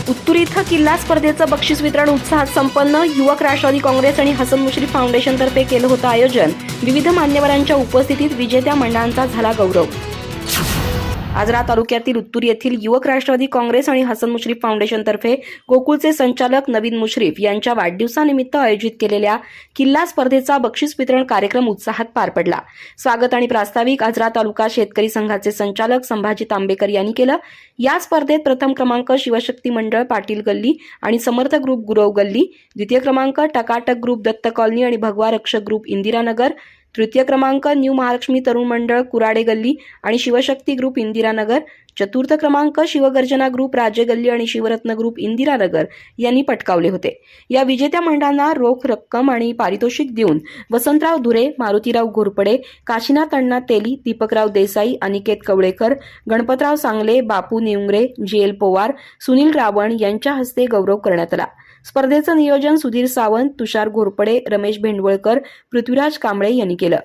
उत्तूर इथं किल्ला स्पर्धेचं बक्षीस वितरण उत्साहात संपन्न. युवक राष्ट्रवादी काँग्रेस आणि हसन मुश्रीफ फाउंडेशनतर्फे केलं होतं आयोजन. विविध मान्यवरांच्या उपस्थितीत विजेत्या मंडळांचा झाला गौरव. आजरा तालुक्यातील उत्तूर येथील युवक राष्ट्रवादी काँग्रेस आणि हसन मुश्रीफ फाउंडेशनतर्फे गोकुळचे संचालक नवीन मुश्रीफ यांच्या वाढदिवसानिमित्त आयोजित केलेल्या किल्ला स्पर्धेचा बक्षीस वितरण कार्यक्रम उत्साहात पार पडला. स्वागत आणि प्रास्ताविक आजरा तालुका शेतकरी संघाचे संचालक संभाजी तांबेकर यांनी केलं. या स्पर्धेत प्रथम क्रमांक शिवशक्ती मंडळ पाटील गल्ली आणि समर्थ ग्रुप गुरव गल्ली, द्वितीय क्रमांक टकाटक ग्रुप दत्त कॉलनी आणि भगवा रक्षक ग्रुप इंदिरानगर, तृतीय क्रमांक न्यू महालक्ष्मी तरुण मंडळ कुराडे गल्ली आणि शिवशक्ती ग्रुप इंदिरानगर, चतुर्थ क्रमांक शिवगर्जना ग्रुप राजे गल्ली आणि शिवरत्न ग्रुप इंदिरानगर यांनी पटकावले होते. या विजेत्या मंडळांना रोख रक्कम आणि पारितोषिक देऊन वसंतराव धुरे, मारुतीराव घोरपडे, काशीनाथ अण्णा तेली, दीपकराव देसाई, अनिकेत कवळेकर, गणपतराव सांगले, बापू निउंगरे, जे.एल. पवार, सुनील रावण यांच्या हस्ते गौरव करण्यात आला. स्पर्धेचं नियोजन सुधीर सावंत, तुषार घोरपडे, रमेश भेंडवळकर, पृथ्वीराज कांबळे यांनी केलं.